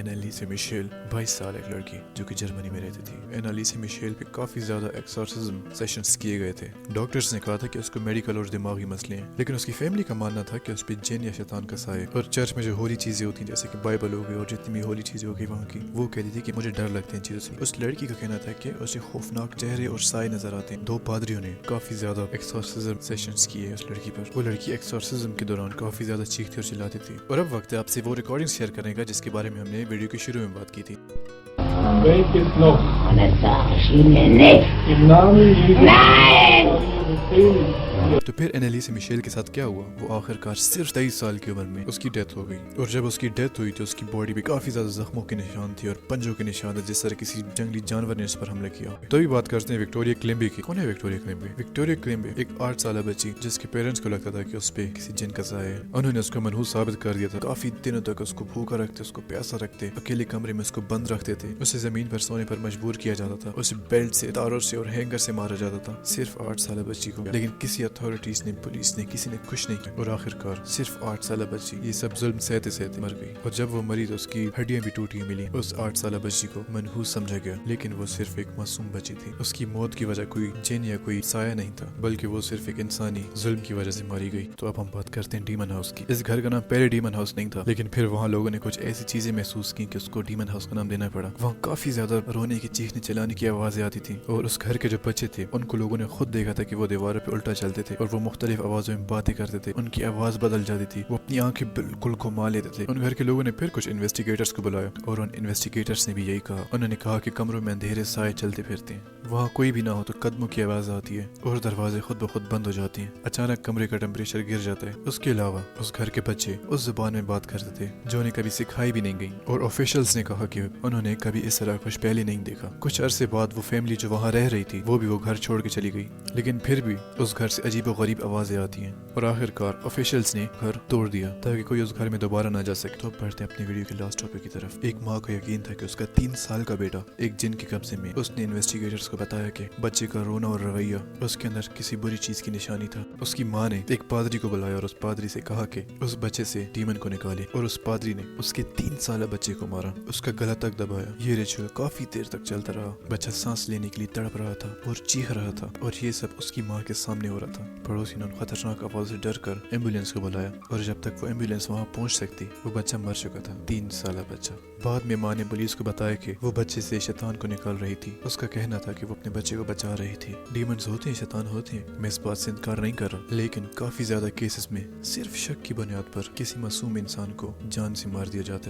اینالیسا Michel 22 سال ایک لڑکی جو کہ جرمنی میں رہتی تھی۔ اینالیسا میشیل پہ کافی زیادہ ایکسورسزم سیشنز کیے گئے تھے۔ ڈاکٹرز نے کہا تھا کہ اس کو میڈیکل اور دماغی مسئلے ہیں، لیکن اس کی فیملی کا ماننا تھا کہ اس پہ جن یا شیطان کا سایہ۔ اور چرچ میں جو ہولی چیزیں ہوتی ہیں جیسے کہ بائبل ہو گئی اور جتنی بھی ہولی چیزیں ہو گئی وہاں کی، وہ کہتی تھی کہ مجھے ڈر لگتے ہیں چیزوں سے۔ اس لڑکی کا کہنا تھا کہ اسے خوفناک چہرے اور سائے نظر آتے ہیں۔ 2 پادریوں نے کافی زیادہ ایکسورسزم سیشنز کیے اس لڑکی پر۔ وہ لڑکی ایکسورسزم کے دوران کافی زیادہ چیختی اور چلاتی تھی۔ اور اب وقت ہے آپ سے وہ ریکارڈنگ شیئر کرنے کا جس کے بارے میں ہم نے ویڈیو کے شروع میں بات کی تھی۔ Welches noch? Das sag ich Ihnen nicht. Im Namen Jesu. Nein! Befehl. تو پھر اینالیسا میشیل کے ساتھ کیا ہوا؟ وہ آخرکار صرف 23 سال کی عمر میں اس کی ڈیتھ ہو گئی۔ اور جب اس کی ڈیتھ ہوئی تو اس کی باڈی پہ کافی زیادہ زخموں کے نشان تھے اور پنجوں کے نشان تھے، جس طرح کسی جنگلی جانور نے اس پر حملہ کیا ہو۔ تو بھی بات کرتے ہیں وکٹوریا کلیمبے کی۔ کون ہے وکٹوریا کلیمبے؟ وکٹوریا کلیمبے ایک 8 سالہ بچی جس کے پیرنٹس کو لگتا تھا کہ اس پہ کسی جن کا سایہ ہے۔ انہوں نے اس کو منحوس ثابت کر دیا تھا۔ کافی دنوں تک اس کو بھوکا رکھتے، اس کو پیاسا رکھتے، اکیلے کمرے میں اس کو بند رکھتے تھے، اسے زمین پر سونے پر مجبور کیا جاتا تھا، اسے بیلٹ سے، تاروں سے اور ہینگر سے مارا جاتا تھا، صرف 8 سالہ بچی کو۔ لیکن کسی اتھارٹیز نے، پولیس نے، کسی نے کچھ نہیں کیا اور آخرکار صرف 8 سالہ بچی یہ سب ظلم سہتے سہتے مر گئی۔ اور جب وہ مری تو اس کی ہڈیاں بھی ٹوٹی ملی۔ اس 8 سالہ بچی کو منحوس سمجھا گیا، لیکن وہ صرف ایک معصوم بچی تھی۔ اس کی موت کی وجہ کوئی جن یا کوئی سایہ نہیں تھا، بلکہ وہ صرف ایک انسانی ظلم کی وجہ سے ماری گئی۔ تو اب ہم بات کرتے ہیں ڈیمن ہاؤس کی۔ اس گھر کا نام پہلے ڈیمن ہاؤس نہیں تھا، لیکن پھر وہاں لوگوں نے کچھ ایسی چیزیں محسوس کی کہ اس کو ڈیمن ہاؤس کا نام دینا پڑا۔ وہاں کافی زیادہ رونے کی، چیخنے چلانے کی آوازیں آتی تھی، اور اس گھر کے جو بچے تھے ان کو لوگوں نے خود دیکھا تھا کہ وہ دیواروں پہ الٹا چلتے تھے اور وہ مختلف آوازوں میں باتیں کرتے تھے، ان کی آواز بدل جاتی تھی، وہ اپنی آنکھیں بالکل گھما لیتے تھے۔ ان گھر کے لوگوں نے پھر کچھ انویسٹیگیٹرز کو بلایا اور ان انویسٹیگیٹرز نے بھی یہی کہا۔ انہوں نے کہا کہ کمروں میں اندھیرے سائے چلتے پھرتے ہیں، وہاں کوئی بھی نہ ہو تو قدموں کی آواز آتی ہے اور دروازے خود بخود بند ہو جاتے ہیں، اچانک کمرے کا ٹمپریچر گر جاتا ہے۔ اس کے علاوہ اس گھر کے بچے اس زبان میں بات کرتے تھے جو انہیں کبھی سکھائی بھی نہیں گئی، اور آفیشلز نے کہا کہ انہوں نے کبھی اس طرح کچھ پہلے نہیں دیکھا۔ کچھ عرصے بعد وہ فیملی جو وہاں رہ رہی تھی وہ بھی وہ گھر چھوڑ کے چلی گئی، لیکن پھر بھی اس گھر سے عجیب و غریب آوازیں آتی ہیں، اور آخرکار آفیشلز نے گھر توڑ دیا تاکہ کوئی اس گھر میں دوبارہ نہ جا سکے۔ تو بڑھتے ہیں اپنی ویڈیو کے لاسٹ ٹاپک کی طرف۔ ایک ماں کا یقین تھا کہ اس کا 3 سال کا بیٹا ایک جن کے قبضے میں۔ اس نے انویسٹیگیٹرز کو بتایا کہ بچے کا رونا اور رویہ اس کے اندر کسی بری چیز کی نشانی تھا۔ اس کی ماں نے ایک پادری کو بلایا اور اس پادری سے کہا کہ اس بچے سے ڈیمن کو نکالے، اور اس پادری نے اس کے 3 سالہ بچے کو مارا، اس کا گلا تک دبایا۔ یہ ریچول کافی دیر تک چلتا رہا۔ بچہ سانس لینے کے لیے تڑپ رہا تھا اور چیخ رہا تھا، اور یہ سب اس کی ماں کے سامنے ہو رہا تھا۔ پڑوسی نے ان خطرناک آواز سے ڈر کر ایمبولینس کو بلایا، اور جب تک وہ ایمبولینس وہاں پہنچ سکتی وہ بچہ مر چکا تھا، 3 سالہ بچہ۔ بعد میں ماں نے پولیس کو بتایا کہ وہ بچے سے شیطان کو نکال رہی تھی۔ اس کا کہنا تھا کہ وہ اپنے بچے کو بچا رہی تھی۔ ڈیمنز ہوتے ہیں، شیطان ہوتے ہیں، میں اس بات سے انکار نہیں کر رہا، لیکن کافی زیادہ کیسز میں صرف شک کی بنیاد پر کسی معصوم انسان کو جان سے مار دیا جاتا ہے۔